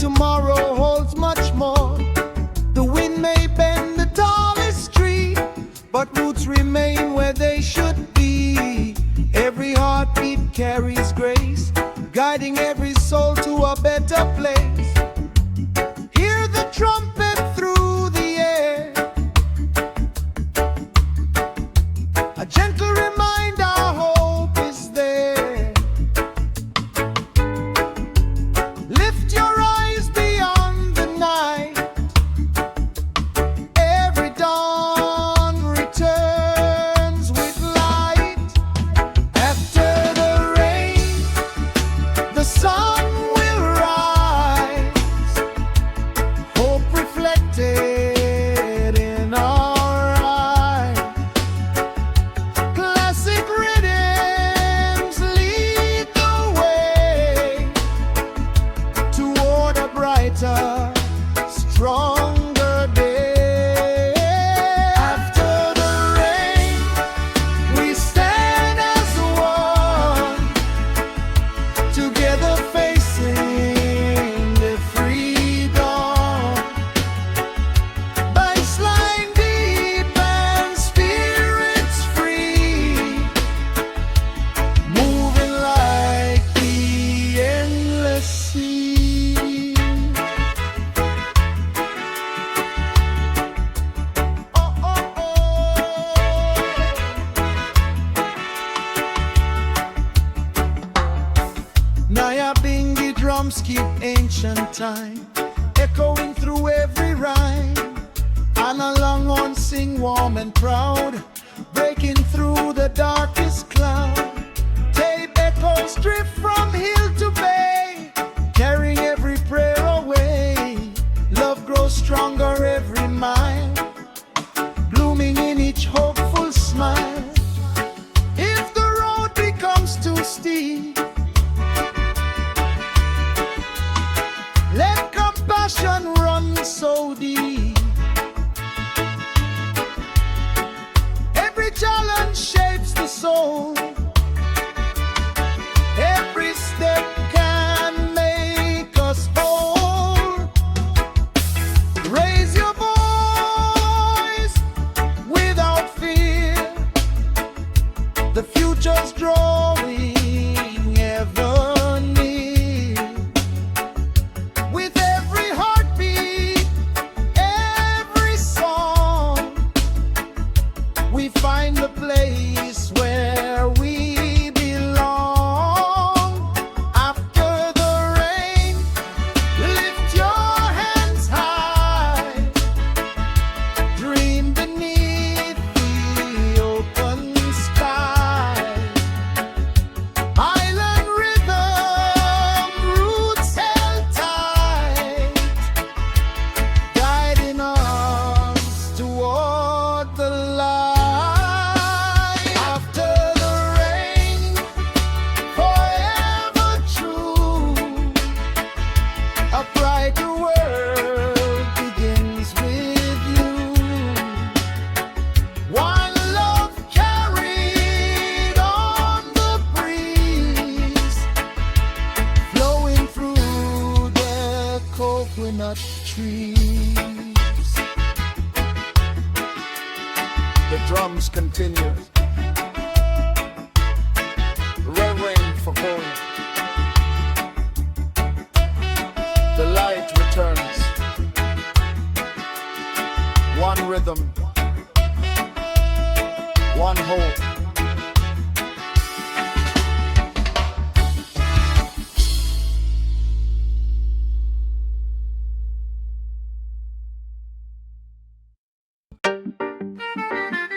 tomorrow holds much more. The wind may bend the tallest tree, but roots remain where they should be. Every heartbeat carries grace, guiding every soul to a better place. Hear the trumpet through the air, a gentle reminder hope is there. Lift your eyes beyond the night. Every dawn returns with light. After the rain, the sun will rise. Hope reflected in our eyes. Classic rhythms lead the way toward a brighter, stronger day. After the rain, we stand as one, together facing the freedom. Baseline deep and spirits free, moving like the endless sea. Oh, oh, oh. Nyabinghi drums keep ancient time echoing through every rhyme. And a long horn sing warm and proud, breaking through the darkest cloud. Tape echoes drift from hill to bay, carrying every prayer away. Love grows stronger every mile, blooming in each hopeful smile. If the road becomes too steep, let compassion run so deep. Every challenge shapes the soul. Every step can make us whole. Raise your voice without fear. The future's drawing ever near. With every heartbeat, every song, we find the place where we belong. After the rain, lift your hands high. Dream beneath the open sky. Island rhythm, roots held tight, guiding us toward the light. After the rain, forever true, a brighter world begins with you. One love carried on the breeze, flowing through the coconut trees. The drums continue. Reverend for home. The light returns. One rhythm, one hope.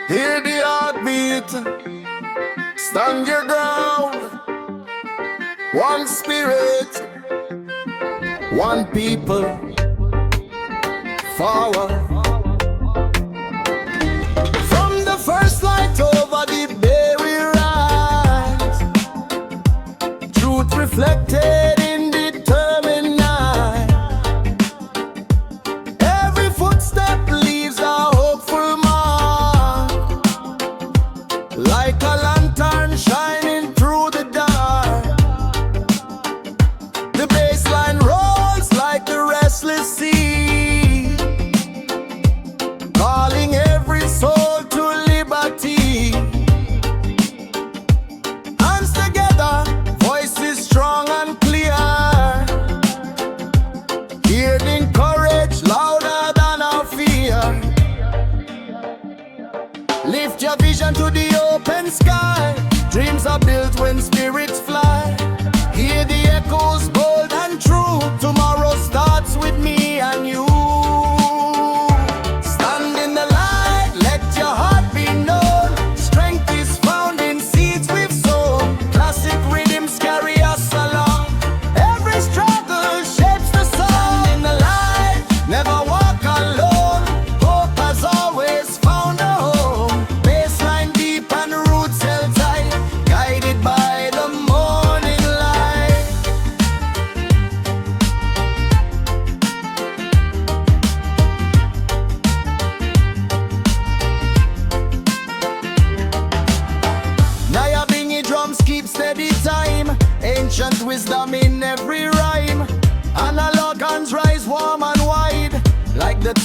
Hear the heartbeat, stand your ground. One spirit, one people, forward. From the first light over the bay we rise, truth reflected in determined night. Every footstep leaves a hopeful mark, like a lantern shining through the dark. The baseline rolls like the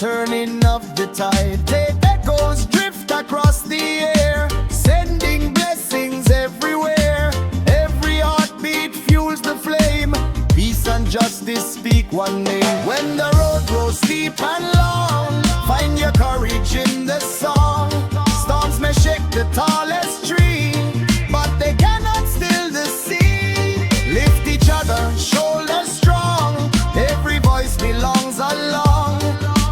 turning of the tide. The echoes drift across the air, sending blessings everywhere. Every heartbeat fuels the flame. Peace and justice speak one name. When the road grows steep and long, find your courage in the song. Storms may shake the tallest tree, but they cannot still the sea. Lift each other, shoulders strong. Every voice belongs along.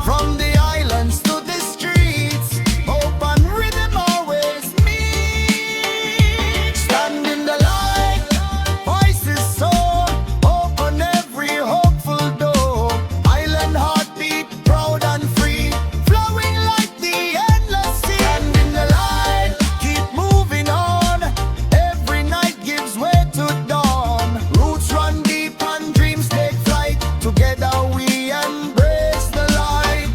From the islands to the streets, hope and rhythm always meet. Stand in the light, voices soar, open every hopeful door. Island heartbeat, proud and free, flowing like the endless sea. Stand in the light, keep moving on. Every night gives way to dawn. Roots run deep and dreams take flight. Together we embrace the light.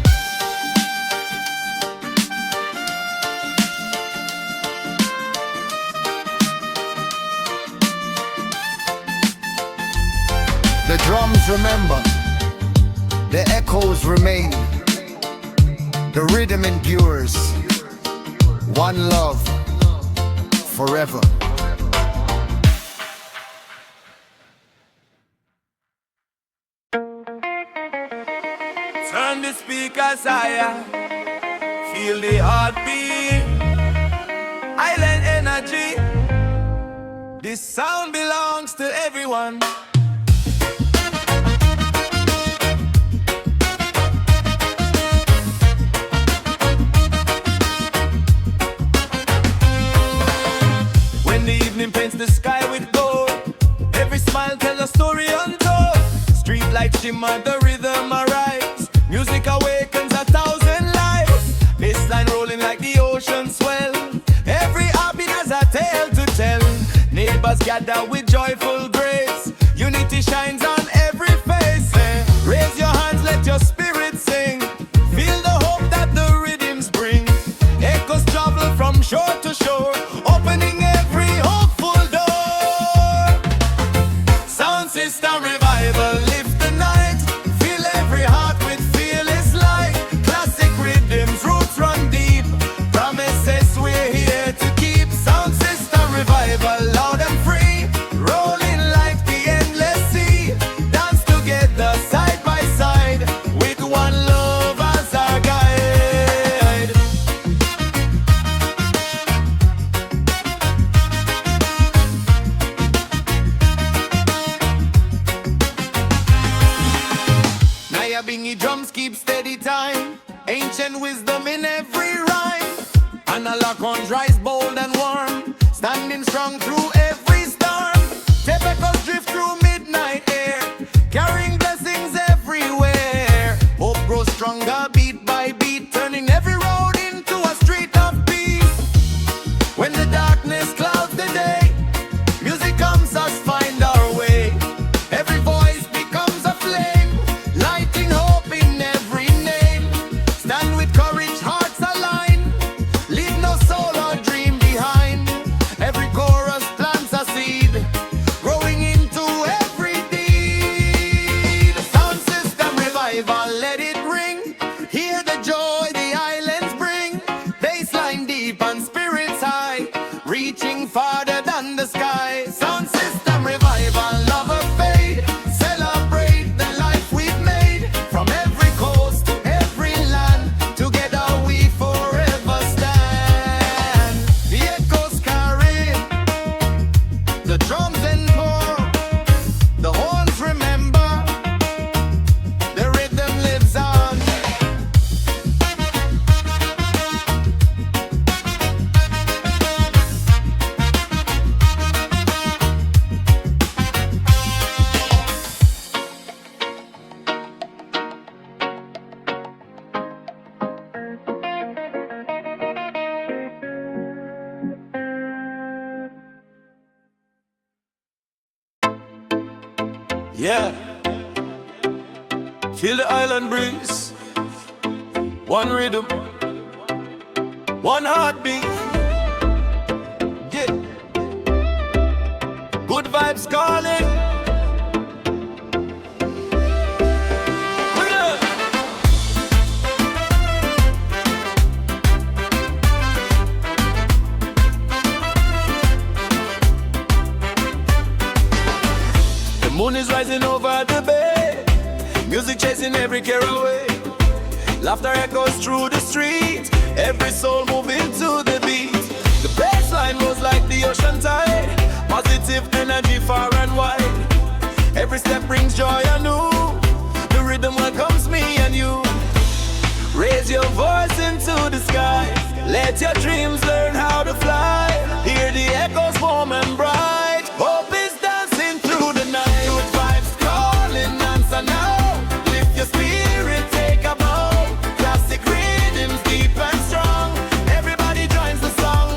The drums remember, the echoes remain. The rhythm endures. One love, forever. Turn the speakers higher, feel the heartbeat, island energy. This sound belongs to everyone. When the evening paints the sky with gold, every smile tells a story untold. Street lights shimmer, the rhythm arise. Music awakens 1,000 lives. Bassline rolling like the ocean swell. Every heartbeat has a tale to tell. Neighbors gather with joyful grace. Unity shines on every face. Raise your hands, let your spirit sing. Feel the hope that the rhythms bring. Echoes travel from shore to shore, opening every hopeful door. Sound system revival, lift the night. Feel every heart with fearless light. Classic rhythms, roots run deep. Promises we're here to keep. Sound system revival, loud and free. Rolling like the endless sea. Dance together side by side, with one love as our guide. Nyabinghi drums keep steady time. Ancient wisdom in every rhyme. Analog horns rise bold and warm, standing strong through every storm. Tape echoes drift through midnight air, carrying blessings everywhere. Hope grows stronger beat by beat, turning every road into a street of peace. When the darkness clouds the day, music comes us find our way. Every voice becomes a flame, lighting hope in every name. Stand with courage, hearts align. Leave no soul or dream behind. Every chorus plants a seed, growing into every deed. Sound system revival, let it ring. Hear the joy the islands bring. Bassline deep and spirits high, reaching farther than the sky. Sound system revival, love or fade. Celebrate the life we've made. From every coast to every land, together we forever stand. The echoes carry, the drums encore, the horns remember, the rhythm lives on. Yeah, feel the island breeze. One rhythm, one heartbeat. Yeah, good vibes calling. Look at that. rising over the bay. Music chasing every care away. Laughter echoes through the street. Every soul moving to the beat. The bassline goes like the ocean tide. Positive energy far and wide. Every step brings joy anew. The rhythm welcomes me and you. Raise your voice into the sky. Let your dreams learn how to fly. Hear the echoes warm and bright. Hope is dancing through the night. Good vibes calling, answer now. Lift your spirit, take a bow. Classic rhythms deep and strong. Everybody joins the song.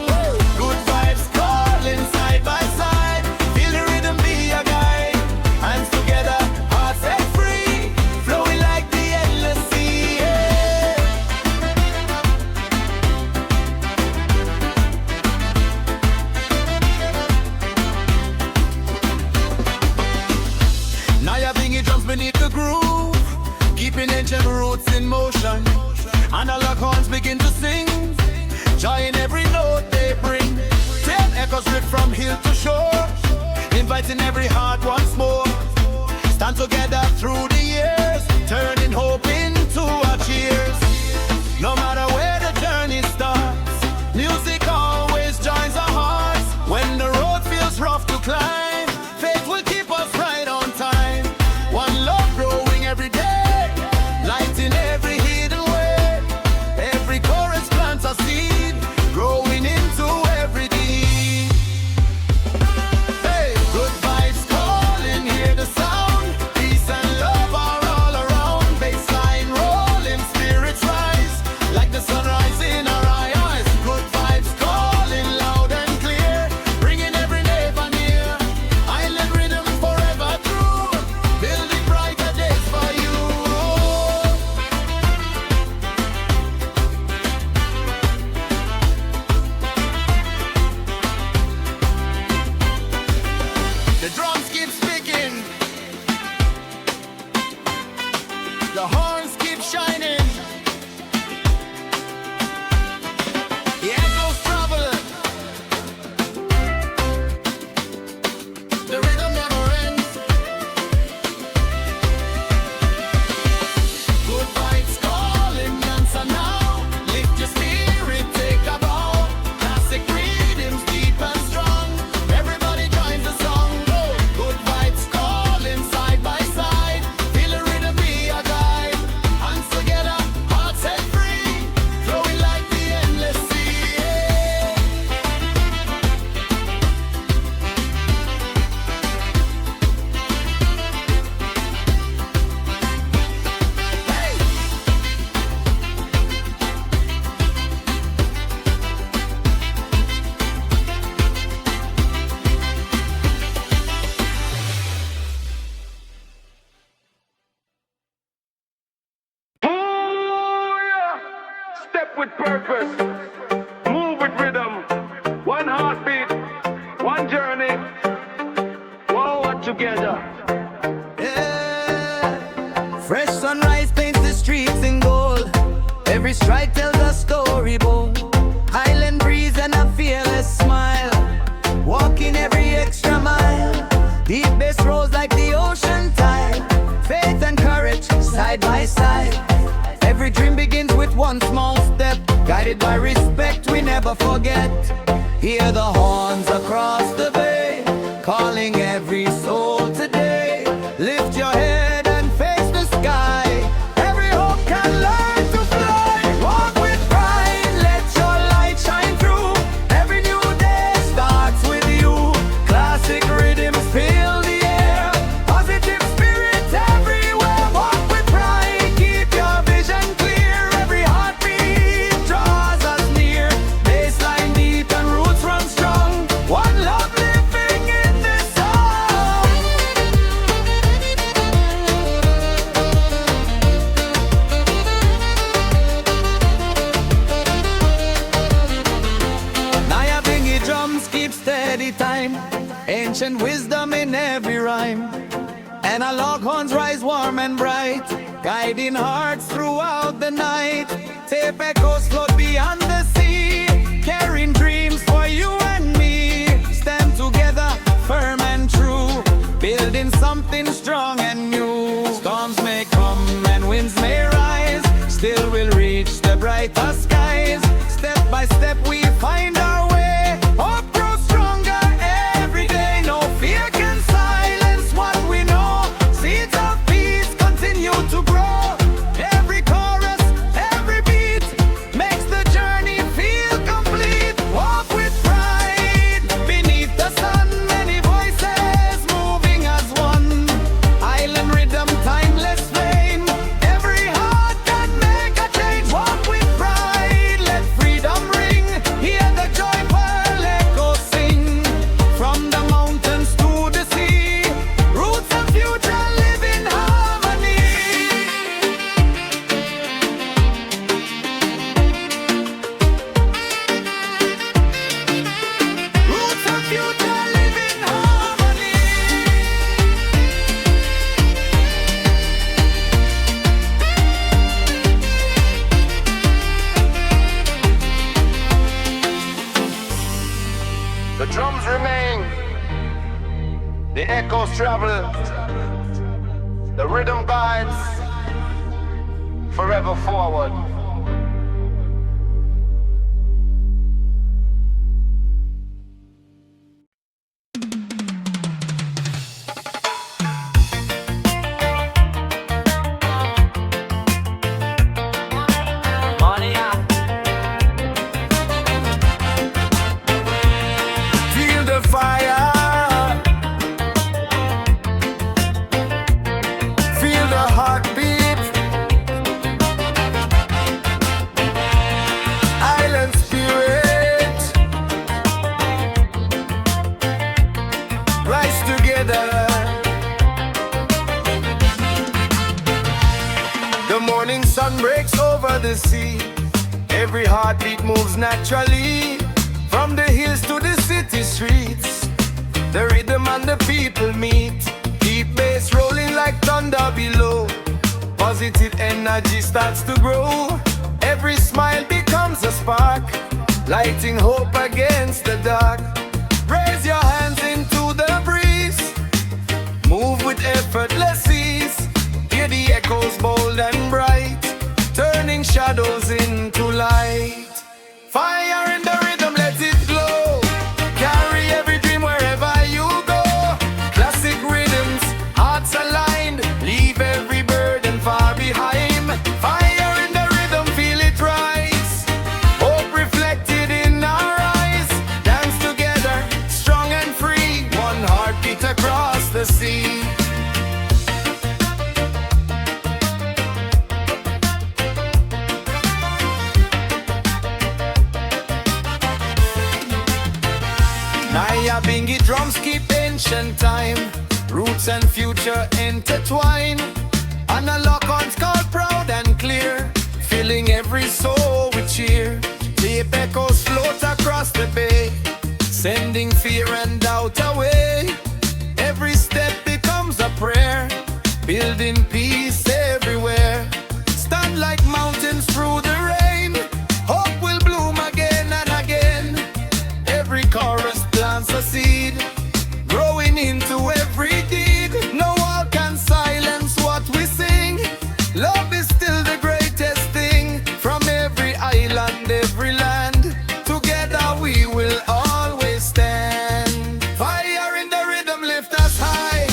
Good vibes calling side by side. Feel the rhythm be a guide. Hands together, hearts set free. Flowing like the endless sea. Nyabinghi drums beneath the groove, keeping ancient roots in motion. Analog horns begin to sing, joy in every note they bring. Ten echoes straight from hill to shore, inviting every heart once more. Stand together through the years, turning hope into our cheers. No matter where the journey starts, music always joins our hearts. When the road feels rough to climb, faith will keep us right on time. One love growing every day, lighting every hidden way. Every chorus plants a seed, growing into every deed. Hey, good vibes calling, hear the sound. Peace and love are all around. Bassline rolling, spirits rise, like the sunrise in our eyes. Good vibes calling loud and clear, bringing every neighbor near. Island rhythm forever true, building brighter days for you. The drums keep speaking, the horns keep shining, the echoes travel, the rhythm never ends. Good vibes calling, answer now. Lift your spirit, take a bow. Classic rhythms deep and strong. Everybody joins the song. Good vibes calling side by side. Feel the rhythm be a guide. Hands together, hearts set free. Flowing like the endless sea. Hey! Step with purpose, move with rhythm. One heartbeat, one journey. Walk together. Yeah. Fresh sunrise paints the streets in gold. Every strike tells a story bold. Island breeze and a fearless smile. Walking every extra mile. Deep bass rolls like the ocean tide. Faith and courage side by side. Every dream begins with one small step. Guided by respect we never forget. Hear the horns across the bay, calling every soul today. Lift your head and face the sky. Every hope can learn to fly. Walk with pride, let your light shine through. Every new day starts with you. Classic rhythms fill the air. Positive spirit everywhere. Walk with pride, keep your vision clear. Every heartbeat draws us near. Bassline deep and roots run strong. One love living in this song. Nyabinghi drums keep steady time. Ancient wisdom in every rhyme. Analog horns rise warm and bright, guiding hearts throughout the night. Tape echoes float beyond the sea, carrying dreams for you and me. Stand together, firm and true, building something strong. brighter skies. Step by step we find our way. Hope grows stronger every day. No fear can silence what we know. Seeds of peace continue to grow. Every chorus, every beat makes the journey feel complete. Walk with pride beneath the sun. Many voices moving as one. Island rhythm, timeless flame. Every heart can make a change. Walk with pride, let freedom ring. Hear the joyful echo sing. From the mountains to the sea, roots and future live in harmony. Roots and future live in harmony. The drums remain, the echoes travel, the rhythm guides forever forward. Feel the fire, feel the heartbeat. Island spirit, rise together. The morning sun breaks over the sea. Every heartbeat moves naturally. From the hills to the city streets, the rhythm and the people meet. Keep bass rolling like thunder below. Positive energy starts to grow. Every smile becomes a spark, lighting hope against the dark. Raise your hands into the breeze. Move with effortless ease. Hear the echoes bold and bright, turning shadows into light. Fire in the rhythm, let it glow. Carry every dream wherever you go. Classic rhythms, hearts aligned. Leave every burden far behind. Fire in the rhythm, feel it rise. Hope reflected in our eyes. Dance together, strong and free. One heartbeat across the sea. Nyabinghi drums keep ancient time. Roots and future intertwine. Analog horns call proud and clear, filling every soul with cheer. Tape echoes float across the bay, sending fear and doubt away. Every step becomes a prayer, building peace everywhere. Stand like mountains through the rain. Hope will bloom again and again. Every chorus plants a seed, growing into every deed. No wall can silence what we sing. Love is still the greatest thing. From every island, every land, together we will always stand. Fire in the rhythm, lift us high,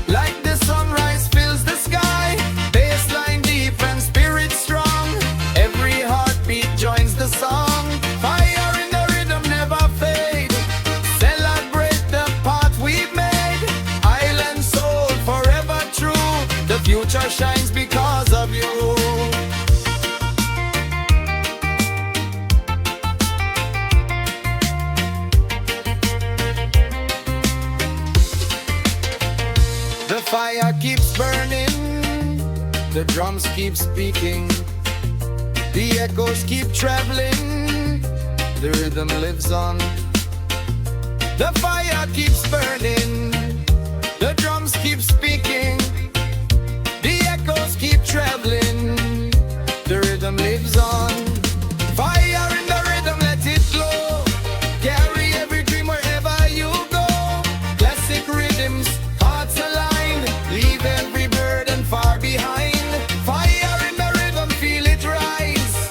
like the sunrise fills the sky. Bassline deep and spirit strong. Every heartbeat joins the song. Fire in the rhythm, never fade. Celebrate the path we've made. Island soul forever true. The future shines because of you. The fire keeps burning, the drums keep speaking, the echoes keep traveling, the rhythm lives on. The fire keeps burning, the drums keep speaking, the echoes keep traveling, the rhythm lives on. Fire in the rhythm, let it glow. Carry every dream wherever you go. Classic rhythms, hearts aligned. Leave every burden far behind. Fire in the rhythm, feel it rise.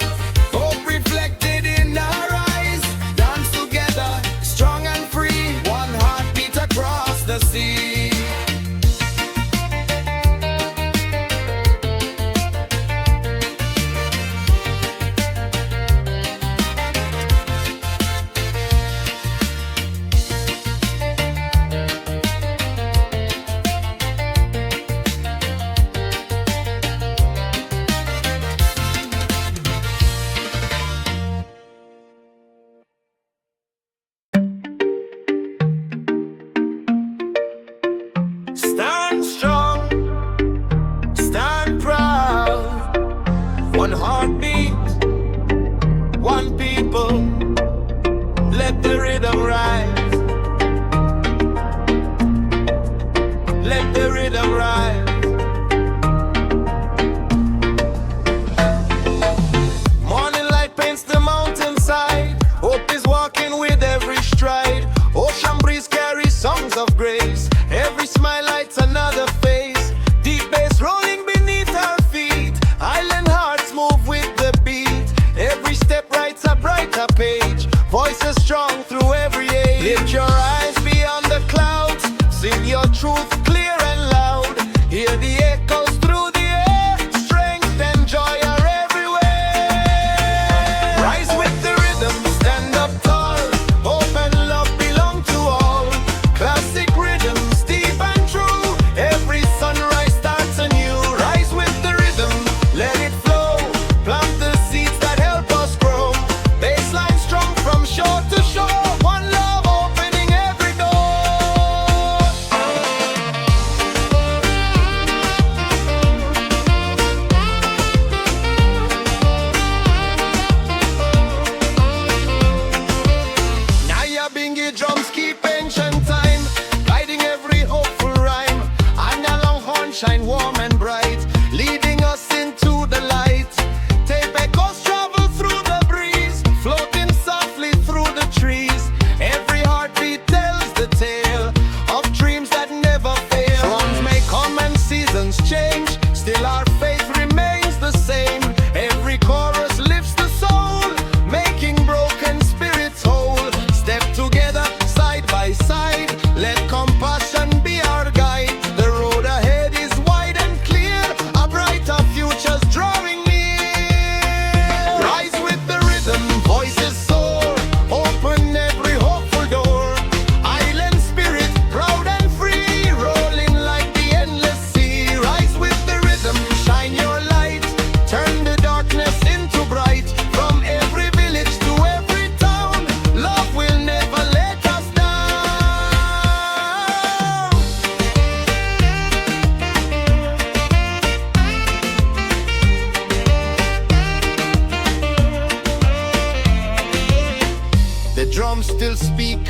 drums still speak,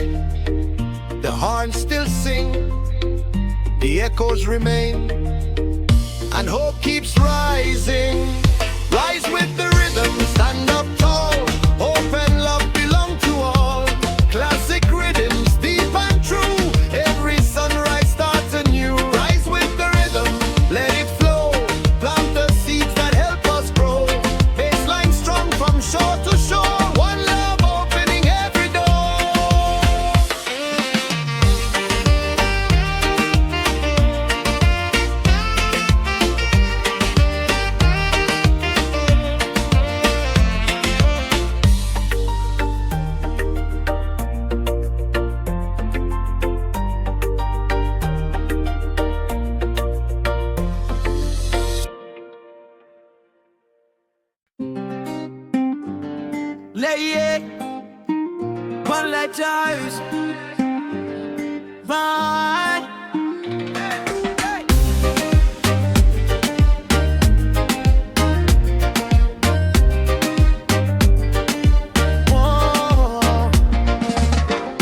the horns still sing, the echoes remain, and hope keeps rising. Rise with the rhythm, stand up tall. Hope and love belong to all. Classic rhythms, deep and true. Every sunrise starts anew. Rise with the rhythm, let it flow. Plant the seeds that help us grow. Baseline strong from shore to shore. One love opening every door. Lay it, one letters, fine. Whoa.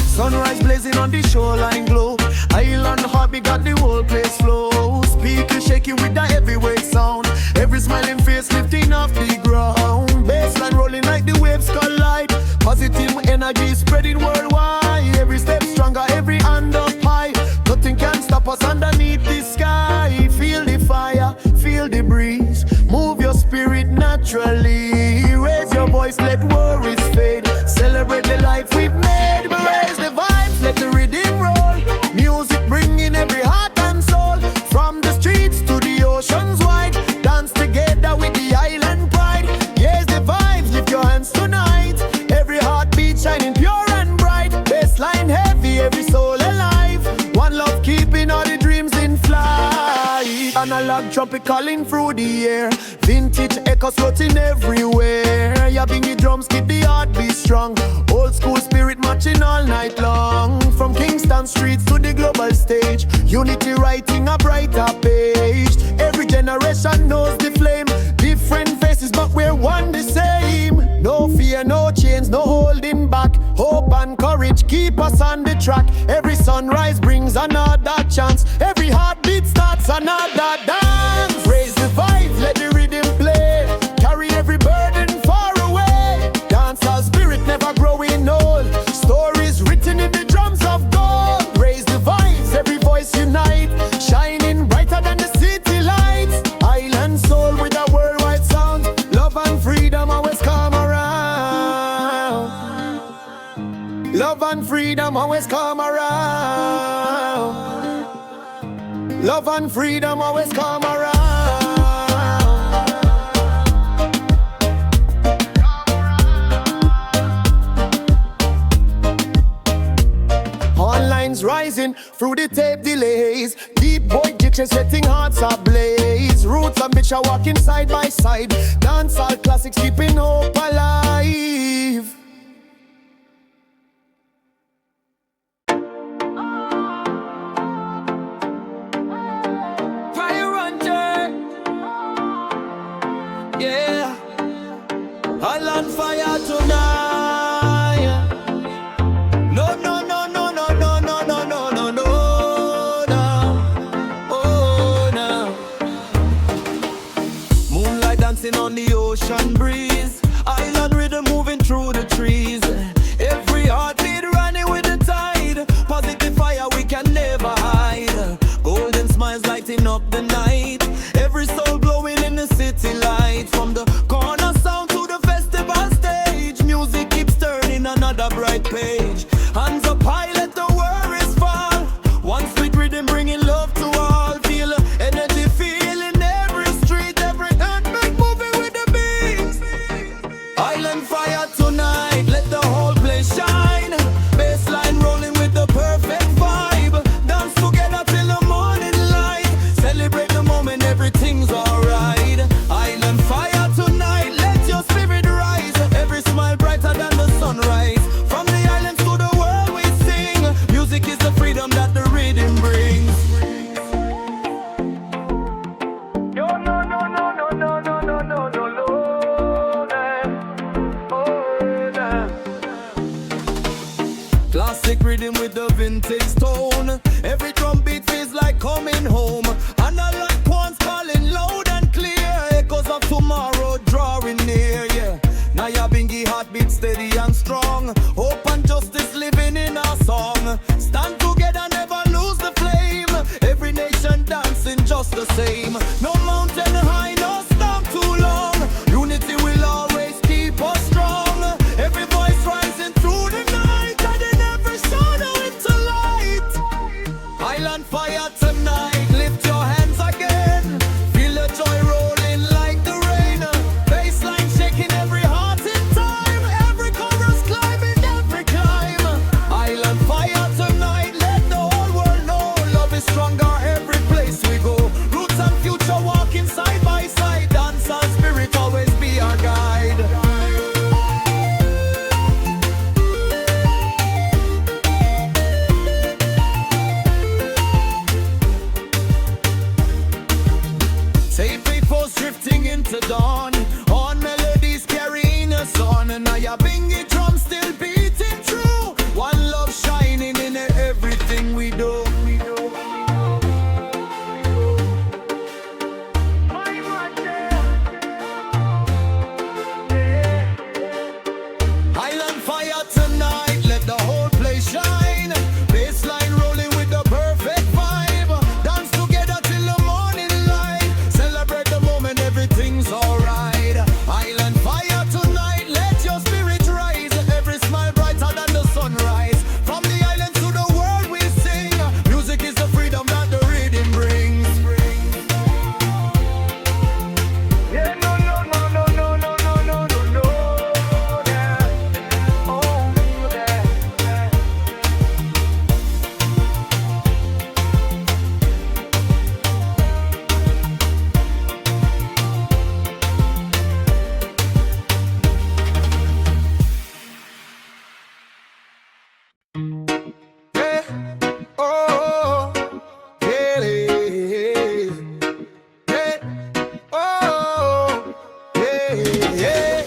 Sunrise blazing on the shoreline glow. Island heartbeat got the whole place flow. Speakers shaking with the heavyweight sound. Every smiling face lifting off the ground. Bassline rolling like the waves collide. Positive energy spreading worldwide. Every step stronger, every hand up high. Nothing can stop us underneath the sky. Feel the fire, feel the breeze. Move your spirit naturally. Raise your voice, let worries fade. Celebrate the life we've made. But raise the vibes, let the rhythm roll. Music bringing every heart and soul. From the streets to the oceans wide. Dance together with the island pride. Yes, the vibes, lift your hands tonight. Every heartbeat shining pure and bright. Bassline heavy, every soul alive. One love keeping all the dreams in flight. Analog trumpet calling through the air. Vintage echoes floating everywhere. Nyabinghi drums keep the heartbeat strong. Old school spirit marching all night long. From Kingston streets to the global stage. Unity writing a brighter page. Every generation knows the flame. Different faces but we're one the same. No fear, no chains, no holding back. Hope and courage keep us on the track. Every sunrise brings another chance. Every heartbeat starts another dance. Raise the vibe, let the rhythm play. Carry every burden far away. Dancehall spirit never growing old. Stories written in the drums of gold. Raise the vibes, every voice unite. Shining brighter than the city lights. Island soul with a worldwide sound. Love and freedom always come around. Love and freedom always come around. Love and freedom always come around. All lines rising through the tape delays. Deep boy diction setting hearts ablaze. Roots and bitch are walking side by side. Dancehall classics keeping hope alive. Fire hunter, yeah. All on fire tonight. No, no, no, no, no, no, no, no, no, no, no, no. Oh, no. Moonlight dancing on the ocean breeze. Island rhythm moving through the trees. Every heartbeat running with the tide. Positive fire we can never hide. Golden smiles lighting up the night. Every soul glowing in the city light. From the corner sound to the festival stage. Music keeps turning another bright page. Hands up high, let the worries fall. One sweet rhythm bringing love to all. Feel energy, feel in every street. Every heartbeat moving with the beat. rhythm with the vintage tone. Every drum beat feels like coming home. And a lot ones calling loud and clear. Echoes of tomorrow drawing near, yeah. Nyabinghi heartbeat steady and strong. Hope and justice living in our song. Stand together, never lose the flame. Every nation dancing just the same. No mountain high, no storm too long. Unity will always keep us strong. Every voice rising through the night, and in every shadow into light. Island fire tonight, lift your hands again. Feel the joy rolling like the rain. Bassline shaking every heart in time. Every chorus climbing every climb. Island fire tonight, let the whole world know. Love is stronger every place we go. Roots and future walking side by side. Dance and spirit always be our guide. Say people's drifting into dawn. On melodies carrying us on. And Nyabinghi drums still beating true. One love shining in everything we do. Island fire tonight, let the whole place shine. Bassline rolling with the perfect vibe. Dance together till the morning light. Celebrate the moment, everything's alright. Island fire tonight, let your spirit rise. Every smile brighter than the sunrise. From the island to the world we sing. Music is the freedom that the rhythm brings. Yeah, no, no, no, no, no, no, no, no, no, no. Yeah. Oh, yeah. Yeah. Oh, yeah, yeah. Yeah. Oh, yeah, yeah.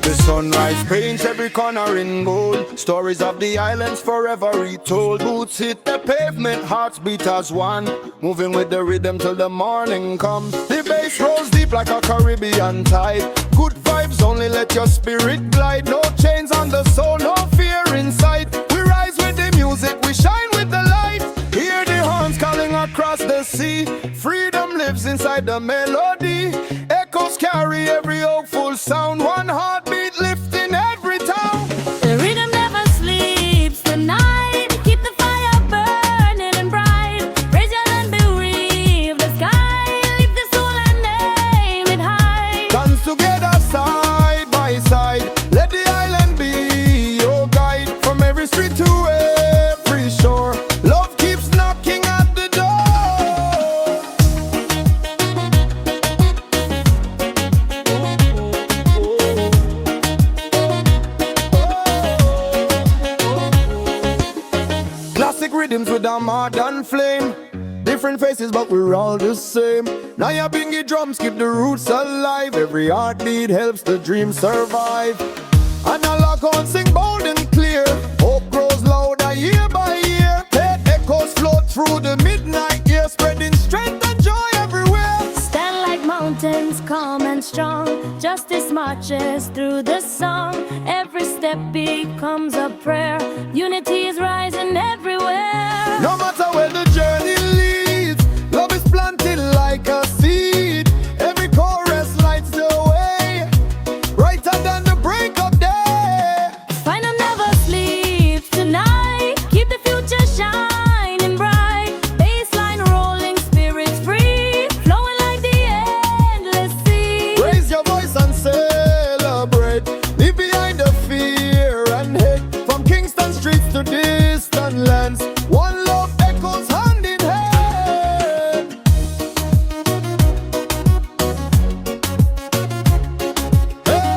The sunrise paints every corner in gold. Stories of the islands forever retold. Boots hit the pavement, hearts beat as one. Moving with the rhythm till the morning comes. The bass rolls deep like a Caribbean tide. Good vibes, only let your spirit glide. No chains on the soul, no fear in sight. We rise with the music, we shine with the light. Hear the horns calling across the sea. Freedom lives inside the melody. Echoes carry every hopeful sound. One heartbeat lifting every town. The rhythm never sleeps tonight. Keep the fire burning and bright. Raise your hand, bereave the sky. Lift the soul and name it high. Dance together side by side. Let the island be your guide. From every street to every shore. Love keeps knocking at the door. Classic rhythms with a modern flame. Different faces, but we're all the same. Nyabinghi drums keep the roots alive. Every heartbeat helps the dream survive. Analog on sing bold and clear. Hope grows louder year by year. Echoes float through the midnight year, spreading strength and joy everywhere. Stand like mountains, calm and strong. Justice marches through the song. Every step becomes a prayer. Unity is rising everywhere. No matter where the journey leads, love is planted like a seed. Every chorus lights the way, brighter than the break of day. Final never sleeps tonight. Keep the future shining bright. Bassline rolling, spirits free. Flowing like the endless sea. Raise your voice and celebrate. Leave behind the fear and hate. From Kingston streets to distant lands, one love echoes hand in hand. Hey.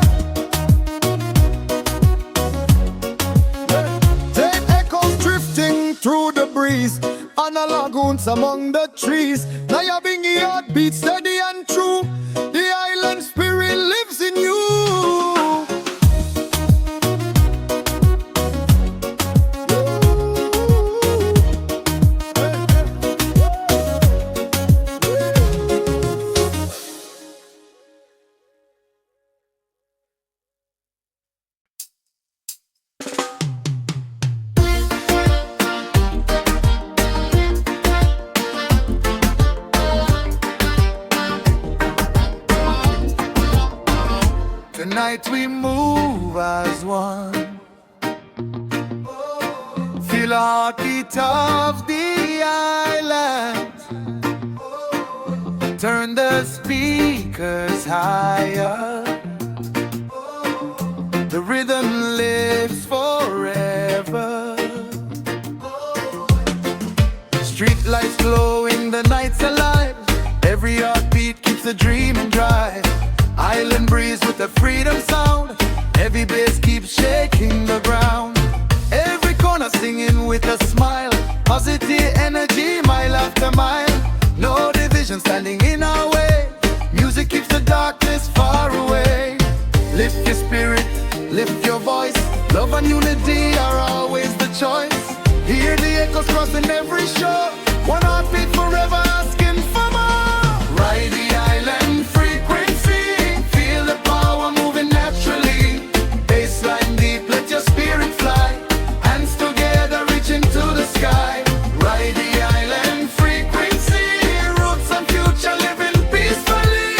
Tape echoes drifting through the breeze on a lagoons among the trees. Nyabinghi the heartbeat steady and true. The island spirit lives in you. Tonight we move as one. Feel the heartbeat of the island. Turn the speakers higher. The rhythm lives forever. Street lights glowing, the night's alive. Every heartbeat keeps the dream and drive. Island breeze with a freedom sound. Heavy bass keeps shaking the ground. Every corner singing with a smile. Positive energy mile after mile. No division standing in our way. Music keeps the darkness far away. Lift your spirit, lift your voice. Love and unity are always the choice. Hear the echoes crossing every shore. One heartbeat forever asking for more. Ride the island frequency. Feel the power moving naturally. Bassline deep, let your spirit fly. Hands together reaching to the sky. Ride the island frequency. Roots and future living peacefully.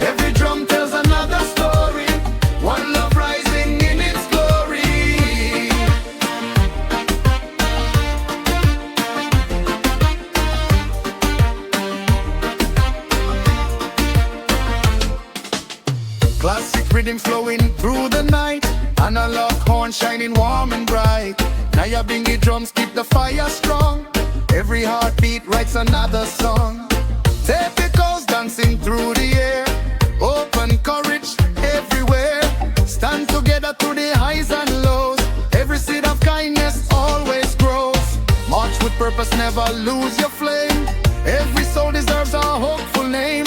Every drum tells another story. One love rising in its glory. Classic rhythm flowing through the night. Analog horn shining warm and bright. Nyabinghi drums keep the fire strong. Every heartbeat writes another song. Typicals dancing through the air. Open courage everywhere. Stand together through the highs and lows. Every seed of kindness always grows. March with purpose, never lose your flame. Every soul deserves a hopeful name.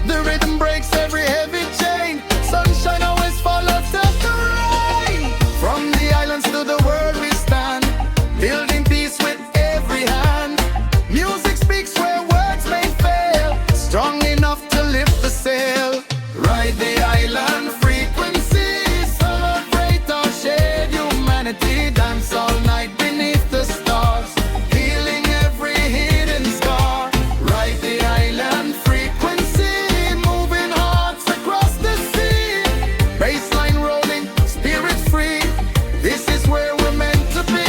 The rhythm breaks every heavy chain. Sunshine always follows after rain. From the islands to the world we stand. Building peace with every hand. Music speaks where words may fail. Strong enough to lift the sail. Ride the island frequency. Celebrate our shared humanity. Dance all night beneath the stars. Healing every hidden scar. Ride the island frequency. Moving hearts across the sea. Bassline rolling, spirit free. This is where we're meant to be.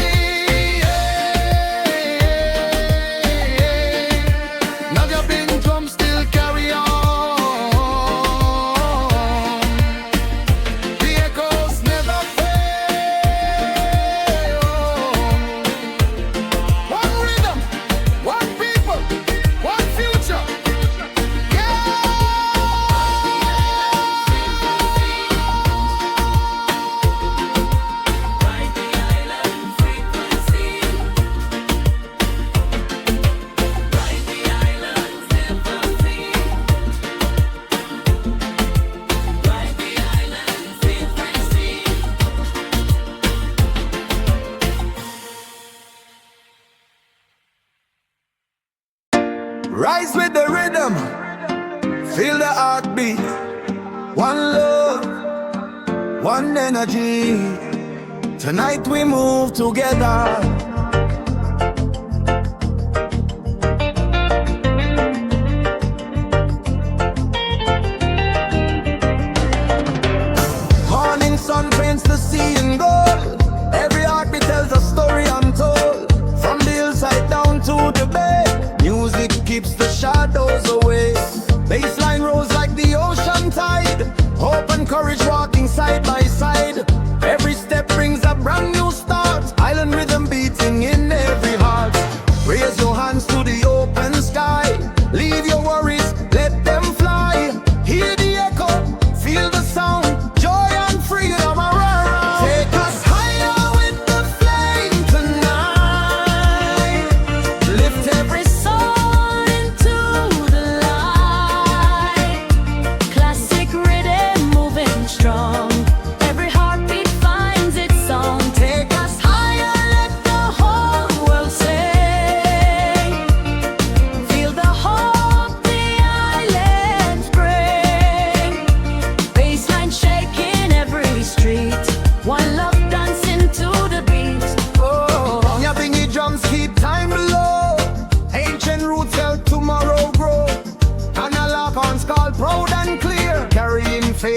Nyabinghi drums still carry on. The echoes never fail. One rhythm, one people, one future. Yeah. Rise with the rhythm, feel the heartbeat. One love, one energy. Tonight we move together. Morning sun paints the sea in gold. Every heartbeat tells a story untold. From the hillside down to the bay. Music keeps the shadows away. Bassline rolls like the ocean tide. Hope and courage walking side by side. Every step brings a brand new start. Island rhythm beating in every heart. Raise your hands to the open sky. Leave your worries, let them fly. Hear the echo, feel the sound. Joy and freedom around. Take us higher with the flame tonight. Lift every soul into the light.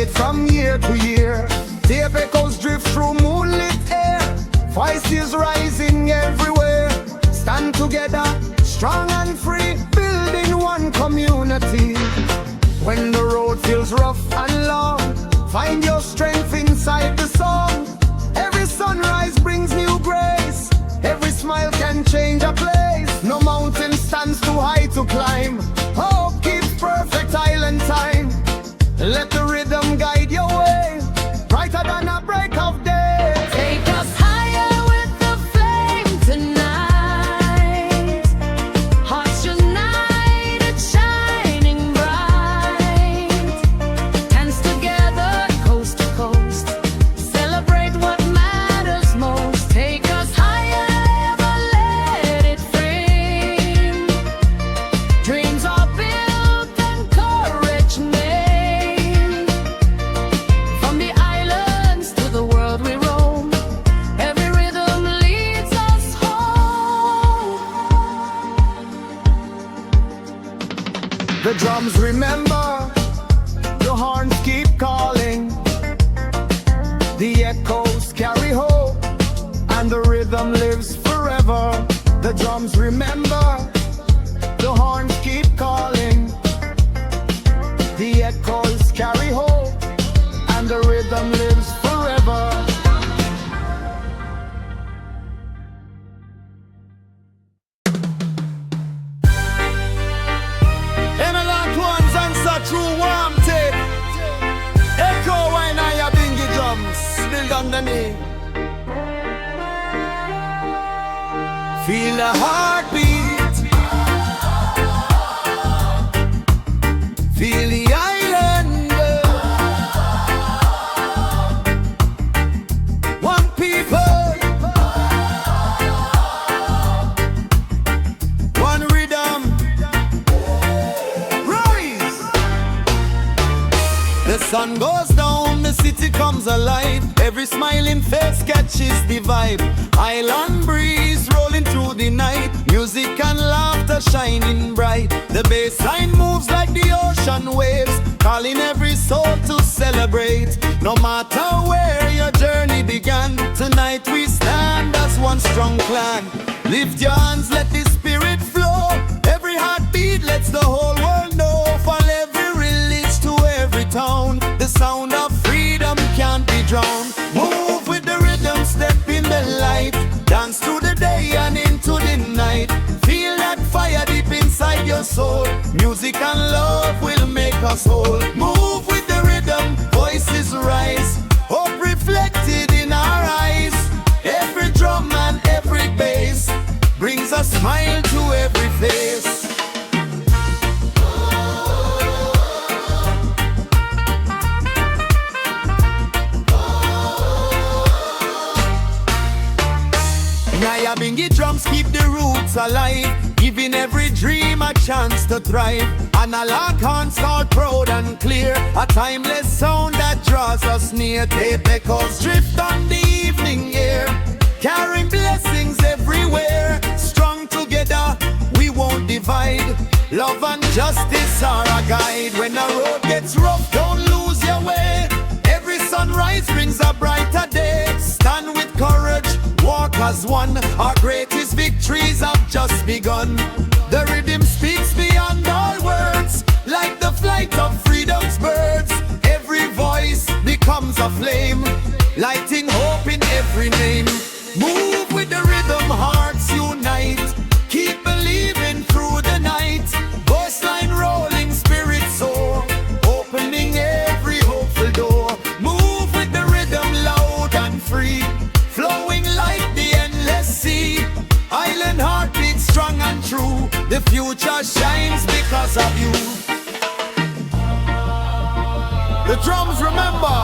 fade from year to year. Tape echoes drift through moonlit air. Voices rising everywhere. Stand together, strong and free, building one community. When the road feels rough and long, find your strength inside the song. Every sunrise brings new grace. Every smile can change a place. No mountain stands too high to climb. Hope keeps perfect island time. Let the rhythm guide your way, brighter than a break of day. Take us higher with the flame tonight. Hearts united, shining bright. Hands together, coast to coast. Celebrate what matters most. Take us higher, ever let it frame. Dreams are built and courage made. From the islands to the world we roam, every rhythm leads us home. The drums remember, the horns keep calling. The echoes carry hope, and the rhythm lives forever. The drums remember, the horns keep calling. The echoes carry hope, and the rhythm lives forever. And a lot ones answer true warm tape. Echo when Nyabinghi drums build underneath. Feel the heartbeat. Feel the island. One people. One rhythm. Rise. The sun goes down, the city comes alive. Every smiling face catches the vibe. Island breeze rolling through the night. Music and laughter shining bright. The bassline moves like the ocean waves, calling every soul to celebrate. No matter where your journey began, tonight we stand as one strong clan. Lift your hands, let the spirit flow. Every heartbeat lets the whole world know. From every village to every town, the sound of freedom can't be drowned. Move with the rhythm, step in the light. Dance through the day and into the night. Feel that fire deep inside your soul. Music and love will make us whole. Move with the rhythm, voices rise. Hope reflected in our eyes. Every drum and every bass brings a smile to every face. Nyabinghi drums keep the roots alive, giving every dream a chance to thrive. Analog horns called proud and clear, a timeless sound that draws us near. Tape echoes drift on the evening air, carrying blessings everywhere. Strong together, we won't divide. Love and justice are our guide. When the road gets rough, don't lose your way. Every sunrise brings a brighter day. Stand with courage, walk as one. Our greatest victories have just begun. The rhythm speaks beyond all words, like the flight of freedom's birds. Every voice becomes a flame, lighting hope in every name. Move with the rhythm, hearts unite. Keep believing through the night. Voice line rolling, spirit soar, opening every hopeful door. Move with the rhythm, loud and free, flowing like the endless sea. Island heartbeat strong and true. The future shines because of you. The drums remember,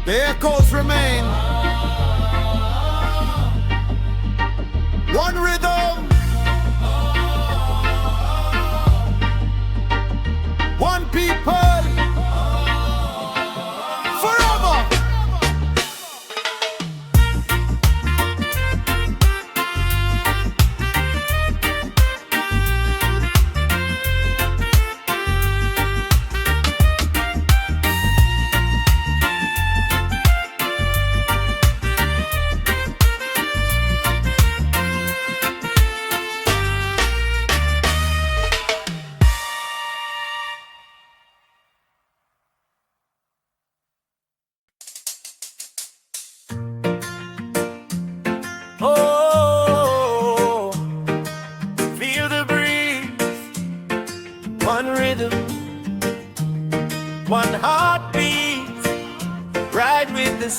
the echoes remain. One rhythm, one people, forever.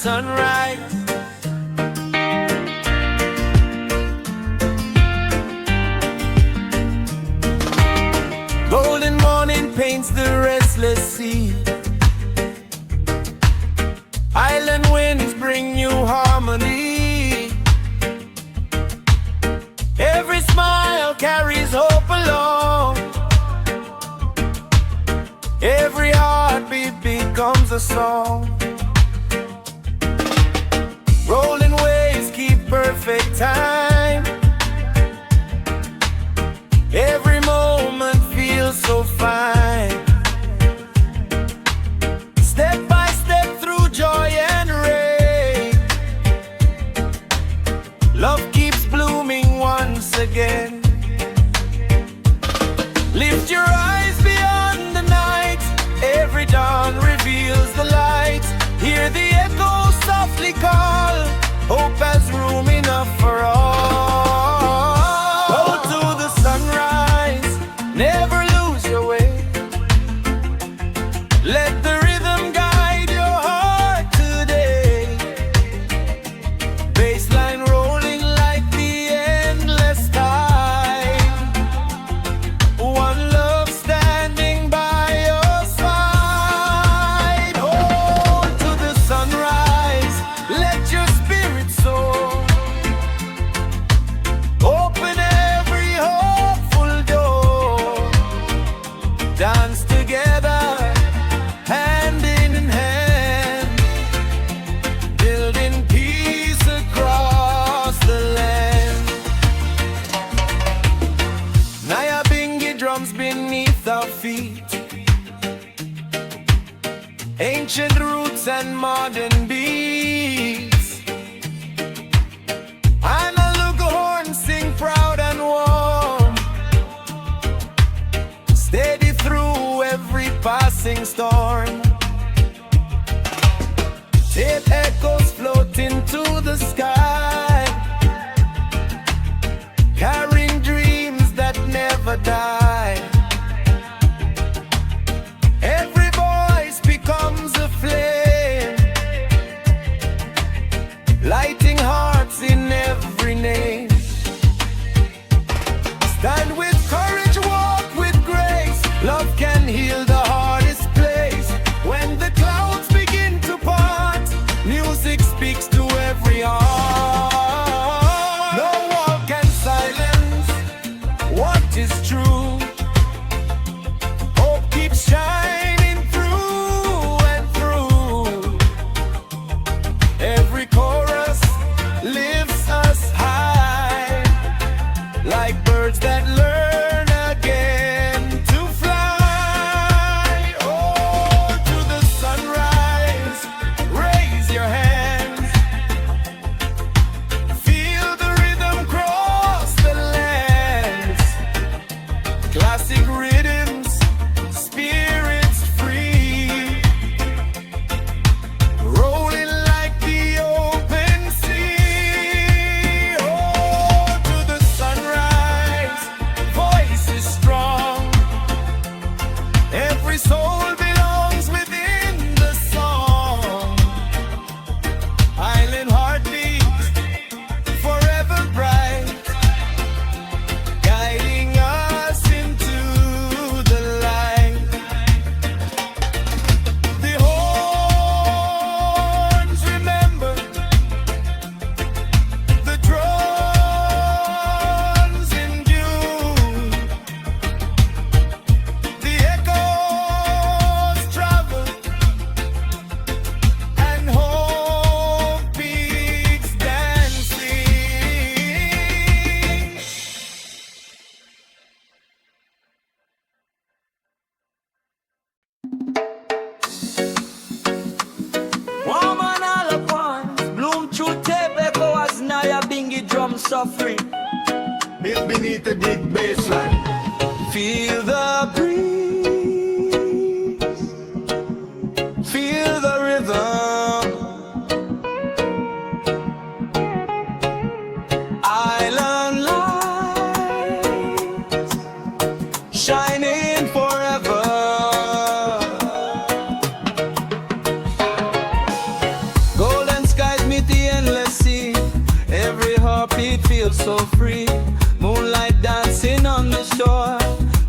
sunrise. Golden morning paints the restless sea. Island winds bring new harmony. Every smile carries hope along. Every heartbeat becomes a song. Rolling waves keep perfect time. Every moment feels so fine. Step by step through joy and rain, love keeps blooming once again. Lift your eyes beyond the night. Every dawn reveals the light. Hear the echo softly call. Hope has room enough for all. Go to the sunrise, never lose your way. Let the rhythm guide your heart today. Bassline rolling like the endless tide. One love standing by your side. Hold to the sunrise, let your spirit soar. Open every hopeful door. Dance together, hand in hand, building peace across the land. Nyabinghi drums beneath our feet, ancient roots and modern beats. Analog horns sing proud and warm, steady through every passing storm. Tape echoes float into the sky, carrying dreams that never die. Every voice becomes a flame, lighting hearts in every name. Stand with courage, walk with grace. Love can heal the hardest place. When the clouds begin to part, music speaks to every heart. No wall can silence what is true. Hope keeps shining through and through. Every chorus lifts us high, like birds that learn again to fly. Oh, to the sunrise, raise your hands. Feel the rhythm cross the lands. Classic rhythms, spirits free, rolling like the open sea. Oh, to the sunrise, voices strong. Every soul belongs within the song. Island heartbeat, forever bright, guiding us into the light. The horns remember, the drums endure, the echoes travel, and hope beats dancing. Woman all at once, bloom through tape echo as Nyabinghi drum suffering. Built beneath the big bassline. Feel the breeze, feel the rhythm. Island lights shining forever. Golden so free. Moonlight dancing on the shore.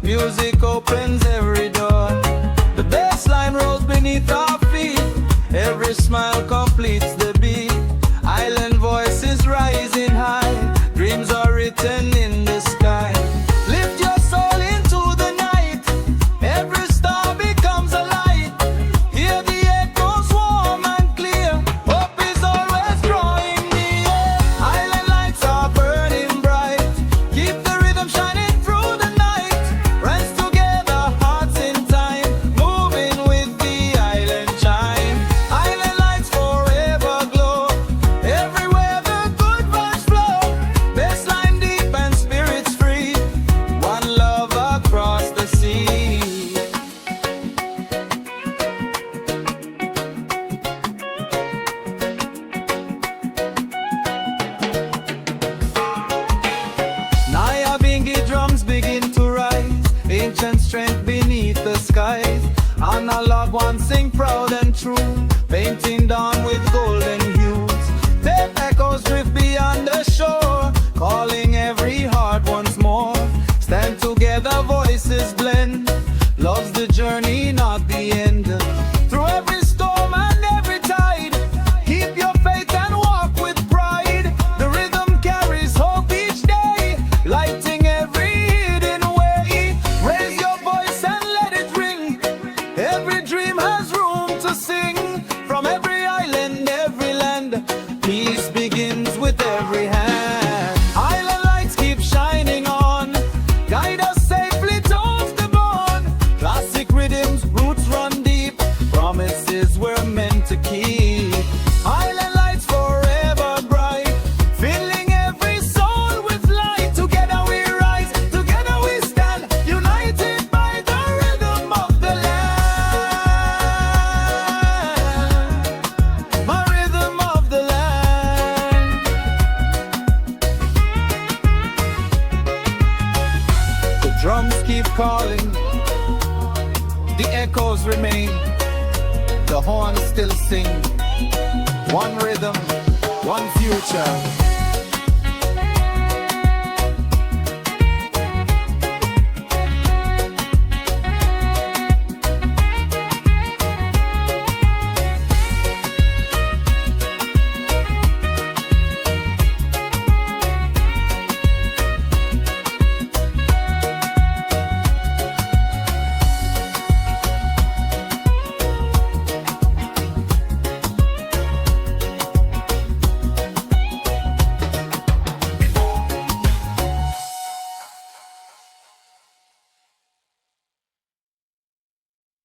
Music opens every door. The bassline rolls beneath our feet. Every smile completes the beat. Island voices rising high. Dreams are written in the sky. Lift your soul into the night. Every star becomes a light. Hear the echoes warm and clear. Hope is always drawing near. Island lights are burning bright. Keep the rhythm shining through the night. Friends together, hearts in time. Moving with the island chime. Island lights forever glow. Everywhere the good vibes flow. Bassline deep and spirits free. One love across the sea. Nyabinghi drums begin to rise. Ancient strength beneath the skies. Analog one sing proud and true. Painting dawn with golden hues. Tape echoes drift beyond the shore. Calling every heart once more. Stand together, voices blend. Love's the journey, not the end. Through every storm and every tide. Keep your faith and walk with pride. The rhythm carries hope each day. Lighting every hidden way. Raise your voice and let it ring. Every dream has room to sing. From every island, every land. Peace begins with every hand. Island lights keep shining on. Guide us safely towards the bond. Classic rhythms, roots run deep. Promises we're meant to keep. Island lights forever bright. Filling every soul with light. Together we rise, together we stand. United by the rhythm of the land. My rhythm of the land. The drums keep calling. The echoes remain. The horns still sing. One rhythm, one future.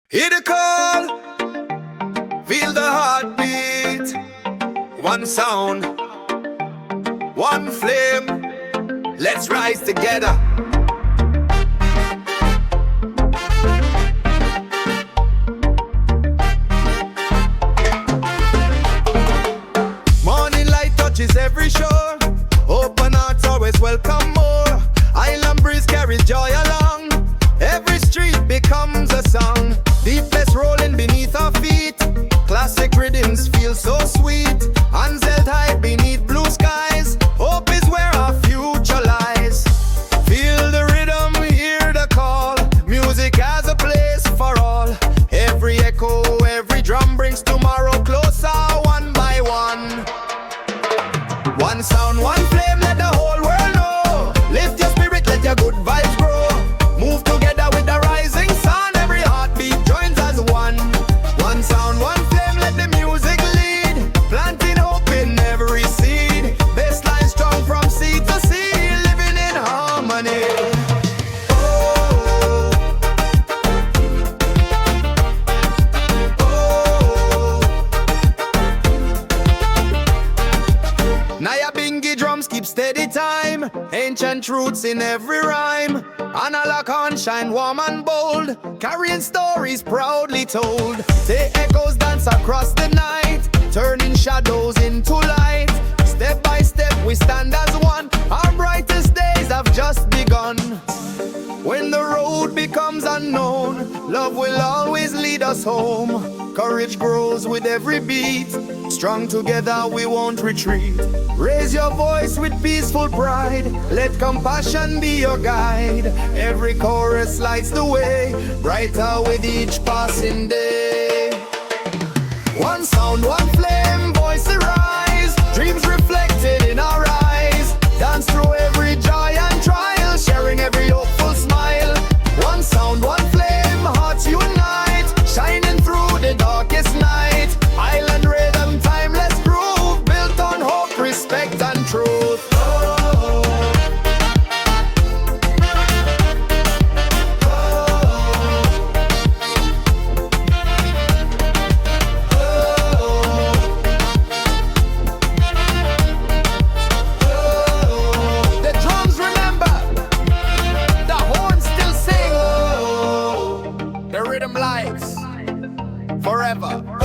Hear the call, feel the heartbeat. One sound, one flame. Let's rise together. Morning light touches every shore. Open hearts always welcome more. Island breeze carries joy along. Every street becomes a song. Deepest rolling beneath our feet. Classic rhythms feel so sweet. Hands held high beneath blue skies. Hope is where our future lies. Feel the rhythm, hear the call. Music has a place for all. Every echo, every drum brings tomorrow closer, one by one. One sound, one flame, let the whole world know. Lift your spirit, let your good vibes grow. Move together with the rising sun. Every heartbeat joins as one. One sound, one flame, let the music lead. Planting hope in every seed. Bassline strong from sea to sea. Living in harmony. Oh, oh. Nyabinghi drums keep steady time. Ancient roots in every rhyme. Analog horn shine warm and bold. Carrying stories proudly told. The echoes dance across the night. Turning shadows into light. Step by step we stand as one. Our brightest days have just begun. When the road becomes unknown, love will always lead us home. Courage grows with every beat. Strong together we won't retreat. Raise your voice with peaceful pride. Let compassion be your guide. Every chorus lights the way, brighter with each passing day. One sound, one flame, voice arise. Dreams reflected in our eyes. Dance through every joy and trial, sharing every hopeful smile. One sound, one flame, hearts unite, shining through the darkest night. Island rhythm, timeless groove, built on hope, respect and truth. The drums remember, the horns still sing. The rhythm lives forever.